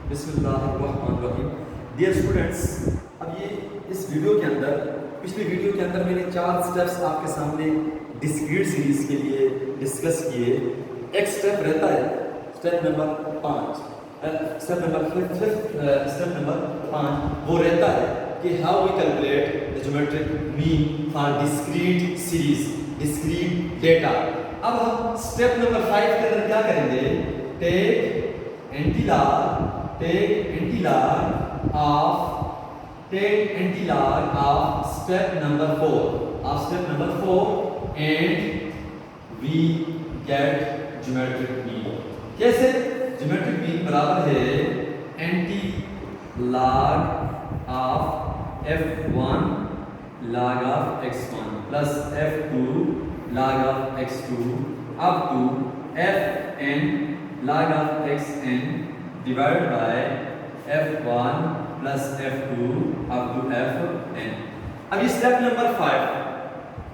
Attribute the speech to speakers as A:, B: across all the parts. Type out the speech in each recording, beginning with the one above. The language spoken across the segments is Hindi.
A: बिस्मिल्लाहिर्रहमानिर्रहीम। डियर स्टूडेंट्स, अब ये इस वीडियो के अंदर पिछले वीडियो के अंदर मैंने 4 स्टेप्स आपके सामने डिस्क्रीट सीरीज के लिए डिस्कस किए। एक स्टेप रहता है स्टेप नंबर 5, स्टेप नंबर 5 वो रहता है कि how we calculate the geometric mean for discrete series, discrete data. अब हम स्टेप नंबर 5 के अंदर क्या करेंगे? Take antilog of step number 4 and we get geometric mean। कैसे? geometric mean बराबर है antilog of f1 log of x1 plus f2 log of x2 up to fn log of xn divided by f1 plus f2 up to fn। अब ये स्टेप नंबर 5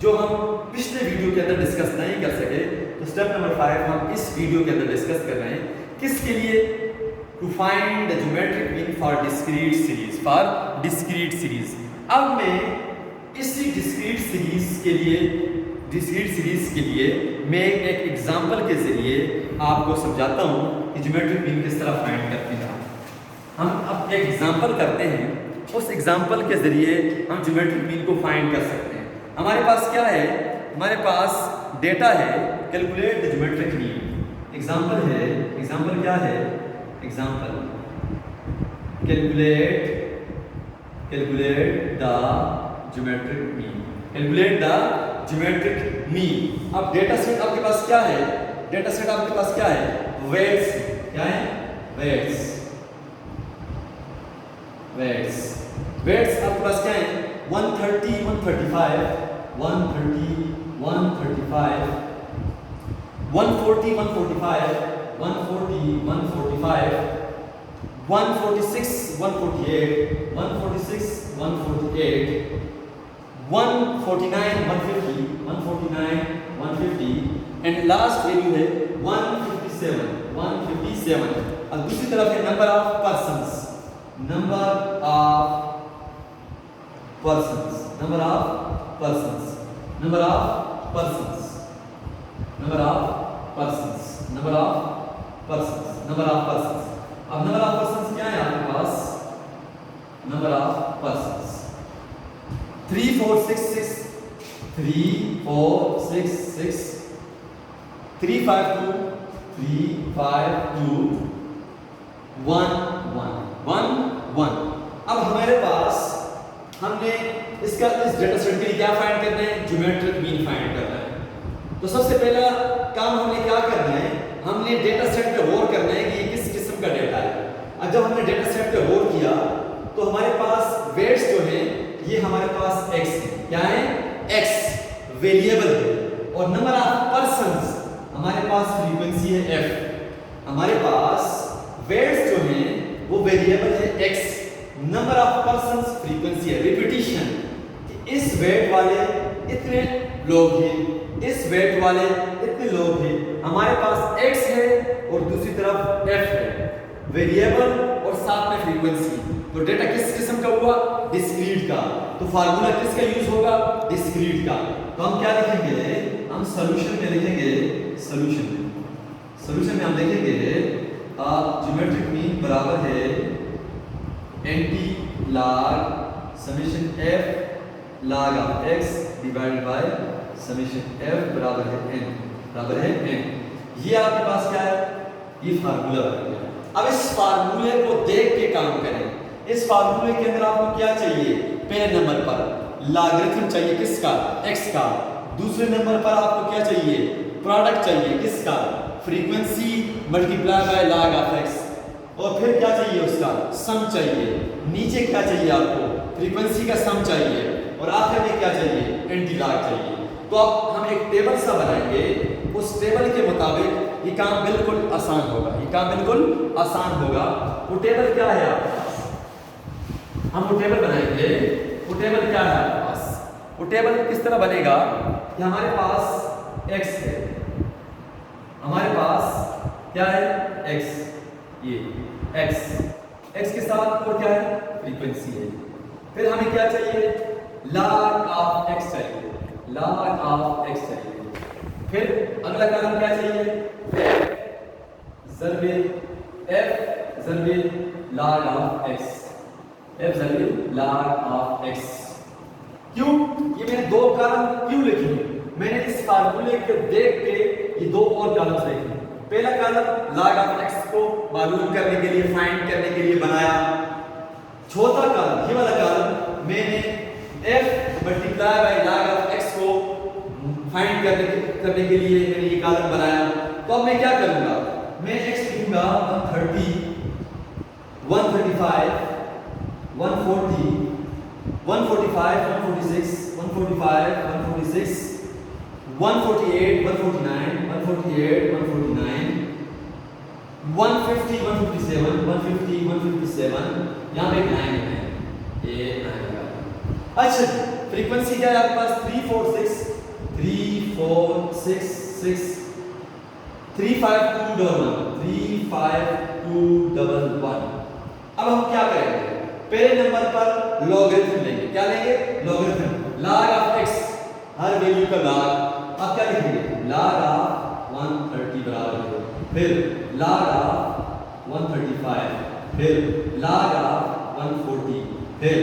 A: जो हम पिछले वीडियो के अंदर डिस्कस नहीं कर सके, तो स्टेप नंबर 5 हम इस वीडियो के अंदर डिस्कस कर रहे हैं। किसके लिए? To find the geometric mean for discrete series. अब मैं इसी डिस्क्रीट सीरीज के लिए मैं एक एग्जांपल के जरिए आपको समझाता हूं कि ज्योमेट्रिक मीन किस तरह फाइंड करते हैं। हम अब एक एग्जांपल करते हैं, उस एग्जांपल के जरिए हम ज्योमेट्रिक मीन को फाइंड कर सकते हैं। हमारे पास क्या है? हमारे पास डेटा है, calculate the geometric mean. Example है, एग्जांपल क्या है? Example calculate the geometric mean, calculate the geometric mean. अब डेटा सेट आपके पास क्या है? डेटा सेट आपके पास क्या है? वेट्स। क्या है? वेट्स आपके पास क्या है? 130, 135, 130, 135, 140, 145, 140, 145, 146, 148, 146, 148, 149, 150, 149, 150 एंड लास्ट वैल्यू है 157। अब दूसरी तरफ है नंबर ऑफ पर्संस। अब नंबर ऑफ पर्संस क्या है आपके पास? Number of persons 3 4 6 6 3 4 6 6 3 5 2 3 5 2 1 1 1। अब हमारे पास हमने इस डेटा सेट के लिए क्या फाइंड करना है? ज्योमेट्रिक मीन फाइंड करना है। तो सबसे पहला काम हमने क्या करना है? हमने डेटा सेट पे गौर करना है कि ये किस किस्म का डेटा है। अब जब हमने डेटा सेट पे गौर किया तो हमारे पास वेट्स जो है ये हमारे पास x है। क्या है? x वेरिएबल है। और नंबर ऑफ पर्संस हमारे पास फ्रीक्वेंसी है f। हमारे पास वेट्स जो है वो वेरिएबल है x, number of persons frequency है, रिपीटिशन। इस वेट वाले इतने लोग हैं, इस वेट वाले इतने लोग हैं। हमारे पास x है और दूसरी तरफ f है, वेरिएबल और साथ में फ्रीक्वेंसी। तो डेटा किस किस्म का हुआ? डिस्क्रीट का। तो फार्मूला किसका यूज होगा? डिस्क्रीट का। तो हम क्या लिखेंगे? हम सॉल्यूशन में लिखेंगे, सॉल्यूशन में हम लिखेंगे ज्योमेट्रिक मीन बराबर है antilog summation f log of x divided by summation f बराबर है n। ये आपके पास क्या है? ये फार्मूला है। अब इस फार्मूले को देख के काम करें। इस फार्मूले के अंदर आपको क्या चाहिए? पहले नंबर पर लॉगरिथम चाहिए, किसका? x का। दूसरे नंबर पर आपको क्या चाहिए? प्रोडक्ट चाहिए, किसका? Frequency multiply by log of x। और फिर क्या चाहिए? उसका सम चाहिए। नीचे क्या चाहिए आपको? फ्रीक्वेंसी का सम चाहिए। और आखिर में क्या चाहिए? एंटीलॉग चाहिए। तो अब हम एक टेबल सा बनाएंगे, उस टेबल के मुताबिक ये काम बिल्कुल आसान होगा। वो टेबल क्या है आपके पास? हम वो टेबल बनाएंगे। वो टेबल क्या है आपके पास? वो टेबल किस तरह बनेगा कि हमारे पास x है, हमारे पास क्या है? x, ये x x के साथ और क्या है, फ्रीक्वेंसी है। फिर हमें क्या चाहिए, log ऑफ x चाहिए, log ऑफ x चाहिए। फिर अगला कॉलम क्या चाहिए, f ज़रबे log of x, f ज़रबे log of x। क्यों ये मैंने दो कॉलम क्यों लिखे, मैंने इस फार्मूले को देख के ये दो और कॉलम्स लिखे। पहला कॉलम log ऑफ x को मालूम करने के लिए, फाइंड करने के लिए बनाया। चौथा कॉलम ये वाला कॉलम मैंने f multiply by log of x को फाइंड करने के लिए मैंने ये कॉलम बनाया। तो अब मैं क्या करूंगा, मैं x लिखूंगा 130, 135, 140, 145, 146, 145, 146, 148, 149, 148, 149, 150, 157, 150, 157, यहाँ पे एक लाइन है, ये लाइन है। अच्छा, फ्रीक्वेंसी क्या है आपके पास, 346, 346, 35211, 35211। अब हम क्या करेंगे, पहले नंबर पर लॉगरिथम लेंगे। क्या लेंगे, logarithm, log of x, her value का log। अब क्या लिखेंगे, log ऑफ 130 बराबर है, फिर log ऑफ 135, फिर log ऑफ 140, फिर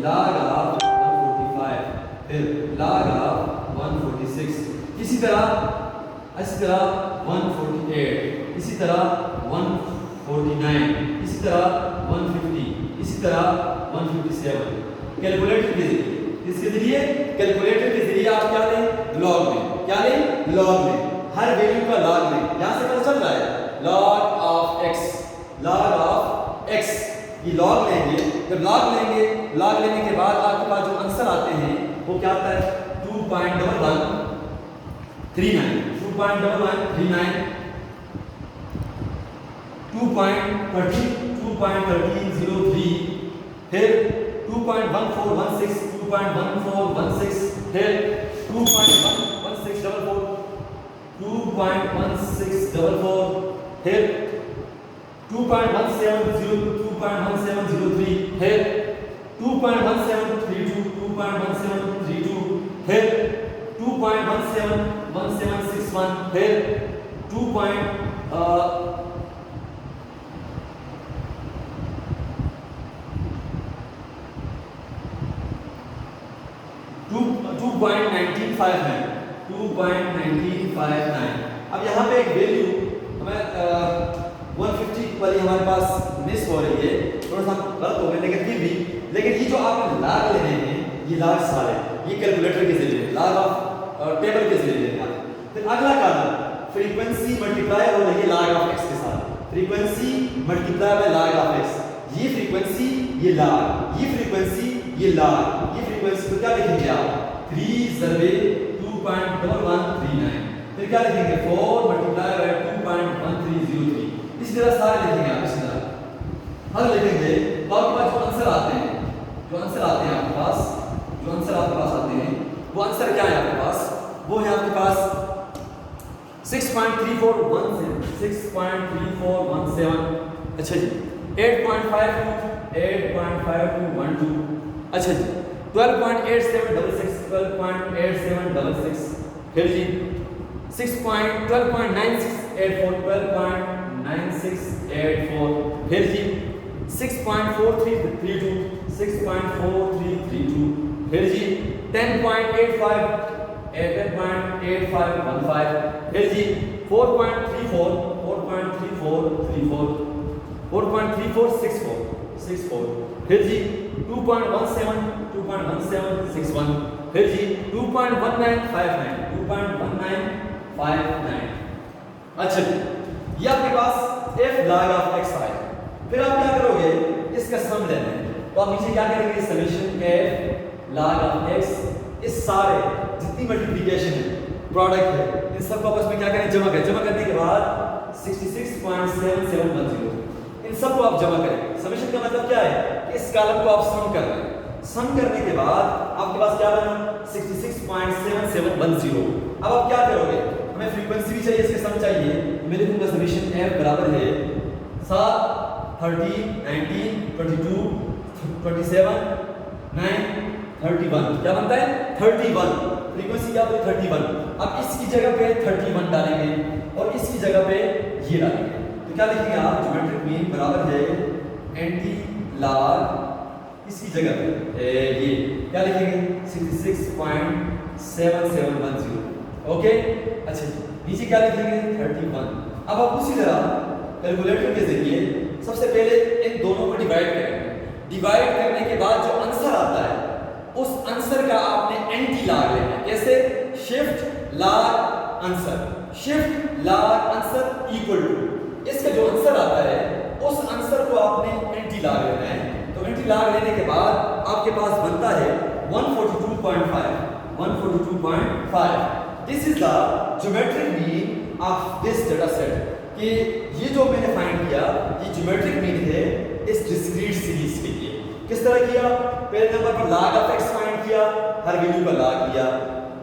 A: log ऑफ 145, फिर log ऑफ 146, इसी तरह 148, इसी तरह 149, इसी तरह 150, इसी तरह 157। कैलकुलेटर के जरिए, इसके जरिए कैलकुलेटर के जरिए आप क्या लें, लॉग लें। क्या लें, लॉग लें, हर वैल्यू का लॉग लें। यहां से पता चल रहा है log of x, log of x, ये लॉग लेंगे। जब लॉग लेंगे, लॉग लेने के बाद आपके पास जो आंसर आते हैं वो क्या आता है, 2.1139, 2.1139, 2.1303, फिर 2.1416, 2.1416, फिर 2.1644, 2.1644, फिर 2.1702, 2.1703, फिर 2.1732, 2.1732, फिर 2.1761, फिर 2.1959। अब यहाँ पे एक वैल्यू हमें 150 वाली हमारे पास मिस हो रही है, थोड़ा सा गलत हो गया, लेकिन फिर भी, लेकिन ये जो आप लॉग ले रहे हैं, ये लॉग सारे ये कैलकुलेटर के जरिए, लॉग ऑफ टेबल के जरिए लेंगे आप। फिर अगला कॉलम फ्रीक्वेंसी मल्टीप्लाई हो रही है log ऑफ x के साथ, frequency multiply by log of x, ये फ्रीक्वेंसी, ये log, ये फ्रीक्वेंसी, ये log, ये फ्रीक्वेंसी। तो क्या लिखेंगे आप, 3 ज़रबे 2.1139, फिर क्या लिखेंगे, 4 मल्टीप्लाई बाय 2.1303। इस तरह सारे लिखेंगे आप, इस तरह हर लिखेंगे। तो आपके पास जो आंसर आते हैं, जो आंसर आते हैं आपके पास, जो आंसर आपके पास आते हैं, वो आंसर क्या है आपके पास, वो है आपके पास 6.3417, 6.3417। अच्छा जी, 8.5212। अच्छा जी, 12.8766, 12.8766, फिर जी 12.9684, 12.9684, फिर जी 6.4332, 6.4332, फिर जी 10.85, 10.8515, फिर जी 4.34, 4.3434, 4.3464, फिर जी 2.17, 2.1761, फिर जी 2.1959, 2.1959। अच्छा जी, ये आपके पास f log ऑफ x आया। फिर आप क्या करोगे, इसका सम लेना है, तो आप नीचे क्या करेंगे, summation f log of x, इस सारे जितनी मल्टीप्लिकेशन है, प्रोडक्ट है, इन सबको आपस में क्या करें, जमा करें। जमा करने के बाद 66.7710, इन सबको आप जमा करें। समेशन का मतलब क्या है, इस कॉलम को आप सम कर रहे हैं। सम करने के बाद आपके पास क्या बना, 66.7710। अब आप क्या करोगे, हमें फ्रीक्वेंसी भी चाहिए, इसके सम चाहिए। मैं लिखूंगा समेशन f बराबर है 7 13, 19, 22, 27, 9, 31। क्या बनता है? 31। फ्रीक्वेंसी क्या होती है? 31। अब इसकी जगह पे 31 डालेंगे और इसकी जगह पे ये डालेंगे, तो क्या लिखेंगे आप? ज्योमेट्रिक मीन बराबर है एंटी लॉग, इसकी जगह पे ये क्या लिखेंगे? 66.7710। ओके, अच्छा जी, नीचे क्या लिखेंगे? 31। अब आप उसी तरह कैलकुलेटर के जरिए सबसे पहले इन दोनों को डिवाइड करेंगे। डिवाइड करने के बाद जो आंसर आता है उस आंसर का आपने एंटी लॉग लेना है। कैसे? Shift log answer, shift log answer equal to इसका जो आंसर आता है उस आंसर को आपने एंटी लॉग लेना है। तो एंटी लॉग लेने के बाद आपके पास बनता है 142.5, 142.5। This is the geometric mean of this data set, कि ये जो मैंने फाइंड किया ये ज्योमेट्रिक मीन है इस डिस्क्रीट सीरीज के लिए। किस तरह किया? पहले नंबर पर log ऑफ x फाइंड किया, हर वैल्यू का log लिया।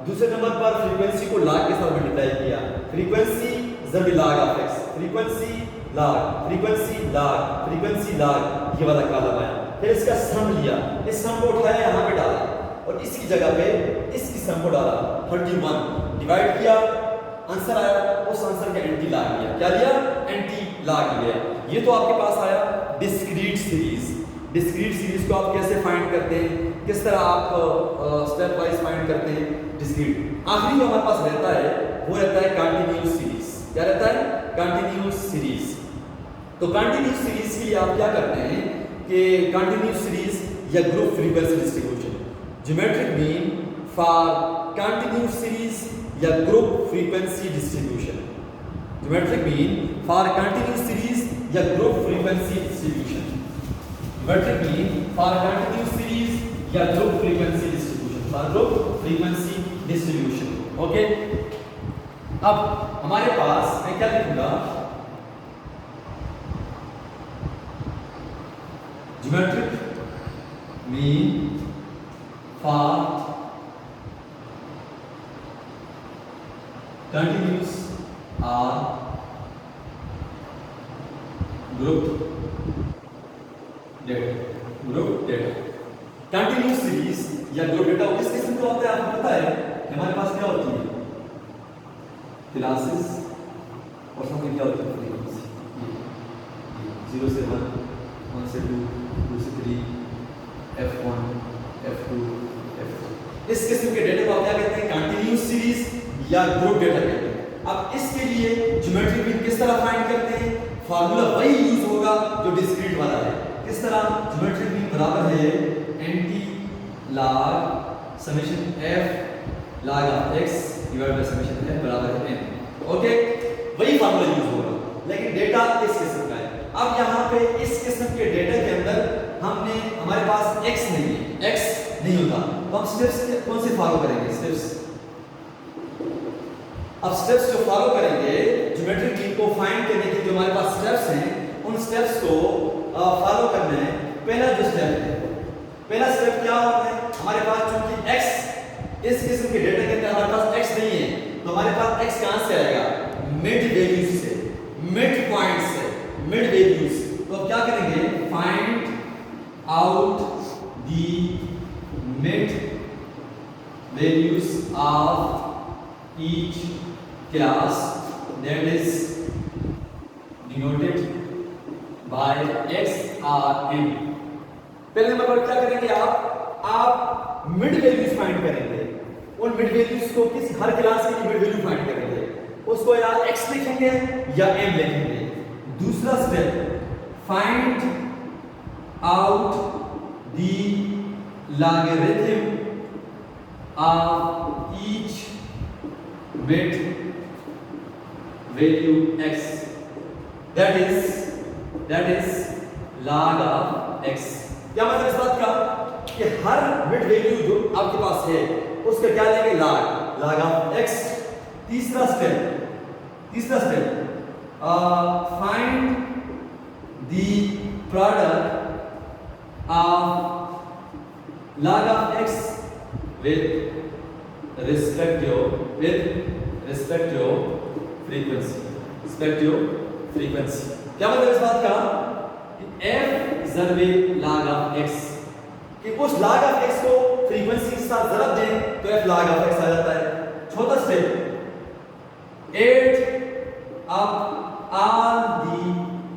A: दूसरे नंबर पर फ्रीक्वेंसी को log के साथ मल्टीप्लाई किया, फ्रीक्वेंसी ज़रूरी log of x, frequency log, frequency log, frequency log, ये वाला कॉलम आया। फिर इसका सम लिया, इस सम को उठाया यहाँ पे डाला और इसकी जगह पे इसकी सम को डाला 31, डिवाइड किया, आंसर आया, उस आंसर का एंटी लॉग लिया। क्या लिया? एंटी लॉग लिया। ये तो आपके पास आया डिस्क्रीट सीरीज। डिस्क्रीट सीरीज को आप कैसे फाइंड करते हैं, किस तरह आप स्टेप वाइज फाइंड करते हैं डिस्क्रीट। आखिरी जो हमारे पास रहता है वो रहता है कंटीन्यूअस सीरीज। क्या रहता है? Continuous series. तो कंटीन्यूअस सीरीज के लिए आप क्या करते हैं कि कंटीन्यूअस सीरीज या group frequency distribution, geometric mean for continuous series या group frequency distribution, geometric mean for continuous series या group frequency distribution, geometric mean for continuous series या group frequency distribution, for group frequency distribution. Okay, अब हमारे पास मैं क्या लिखूंगा? Geometric mean for continuous or group data, group data, continuous series या group data किस किस्म का होता है आपको पता है? हमारे पास क्या होती है? क्लासेस और सामने क्या होती है? फ्रीक्वेंसी। 0 से 1, 1 से 2, 2 से 3, F1, F2, F3। इस किस्म के डेटा को आप क्या कहते हैं? कंटीन्यूअस सीरीज या ग्रुप डेटा कहते हैं। अब इसके लिए ज्योमेट्रिक मीन किस तरह फाइंड करते हैं? फार्मूला वही यूज होगा जो डिस्क्रीट वाला है। किस तरह? ज्योमेट्रिक मीन बराबर है anti log summation f log of x divide by summation f बराबर है n। ओके, वही फार्मूला यूज होगा, लेकिन डेटा इस किस्म का है। अब यहाँ पे इस किस्म के डेटा के अंदर हमने हमारे पास x नहीं है, x नहीं होता, तो हम स्टेप्स कौन से फॉलो करेंगे? स्टेप्स। अब स्टेप्स जो फॉलो करेंगे ज्योमेट्रिक मीन को फाइंड करने के जो हमारे पास स्टेप्स हैं उन स्टेप्स को फॉलो करना है। पहला जो स्टेप है, पहला स्टेप क्या होता है? हमारे पास चूंकि x इस किस्म के डेटा के अंदर हमारे पास x नहीं है, तो हमारे पास x कहां से आएगा? मिड वैल्यूज से, मिड पॉइंट से, मिड वैल्यूज। तो अब क्या करेंगे? Find out the mid values of each class that is denoted by x or n। पहले नंबर पर क्या करेंगे आप मिड वैल्यूज फाइंड करेंगे। उन मिड वैल्यूज को किस हर क्लास के लिए मिड वैल्यू फाइंड करेंगे, उसको या x लिखेंगे या m लिखेंगे। दूसरा step, find out the logarithm of each mid value x, that is log of x। क्या मतलब इस बात का कि हर मिड वैल्यू जो आपके पास है उसका क्या लेंगे? log of x। तीसरा step, find the product of log of x with respect to frequency. क्या मतलब इस बात का? f ज़रबे log of x कि उस log of x को फ्रीक्वेंसी के साथ ज़रब दें तो f log of x आ जाता है। चौथा step 8 up all the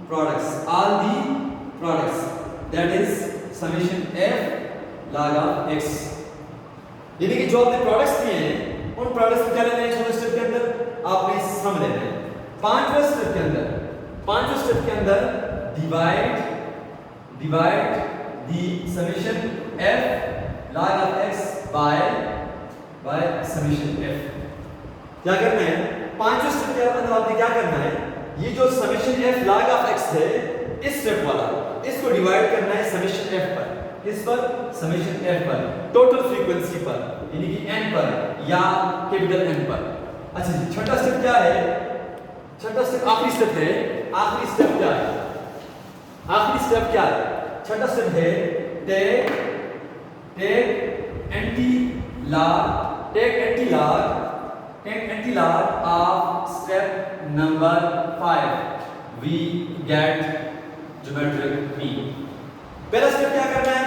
A: products that is summation f log of x, यानी कि जो आपने प्रोडक्ट्स दिए हैं उन प्रोडक्ट्स को क्या लेना है चौथे स्टेप के अंदर आपने सम लेना है। पांचवें स्टेप के अंदर divide the summation f log of x by summation f। क्या करना है पांचवें स्टेप के अंदर आपने क्या करना है, ये जो summation f log of x है इस स्टेप वाला इसको डिवाइड करना है समेशन f पर, इस पर समेशन f पर टोटल फ्रीक्वेंसी पर यानी कि n पर या कैपिटल N पर। अच्छा जी छठा स्टेप क्या है, छठा स्टेप आखिरी स्टेप है। आखिरी स्टेप क्या है छठा स्टेप है take antilog of step number 5 we get geometric mean. पहला स्टेप क्या करना है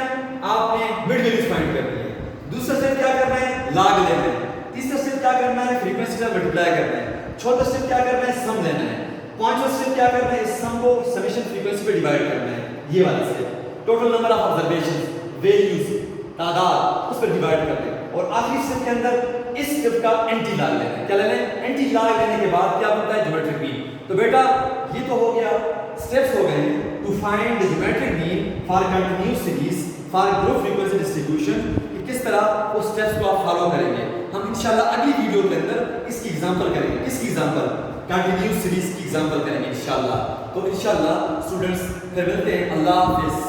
A: आपने मिड वैल्यूज फाइंड करनी है। दूसरा स्टेप क्या करना है लॉग लेना है। तीसरा स्टेप क्या करना है फ्रीक्वेंसी से मल्टीप्लाई करना है। चौथा स्टेप क्या करना है सम लेना है। पांचवा स्टेप क्या करना है इस सम को समेशन फ्रीक्वेंसी पे डिवाइड करना है, ये वाला step total number of observations values तादाद उस पर डिवाइड कर दें। और आखिरी स्टेप के अंदर इस स्टेप का एंटी लॉग लेना है। क्या लेना है एंटी लॉग लेने के बाद क्या बनता है ज्योमेट्रिक मीन। तो बेटा ये तो हो गया स्टेप्स हो गए to find the geometric mean for continuous series for group frequency distribution, कि किस तरह उस स्टेप्स को आप फॉलो करेंगे। हम इंशाल्लाह अगली वीडियो के अंदर इसकी एग्जांपल करेंगे। किसकी एग्जांपल कंटीन्यूअस सीरीज की एग्जांपल करेंगे इंशाल्लाह। तो इंशाल्लाह स्टूडेंट्स फिर मिलते हैं। अल्लाह हाफिज़।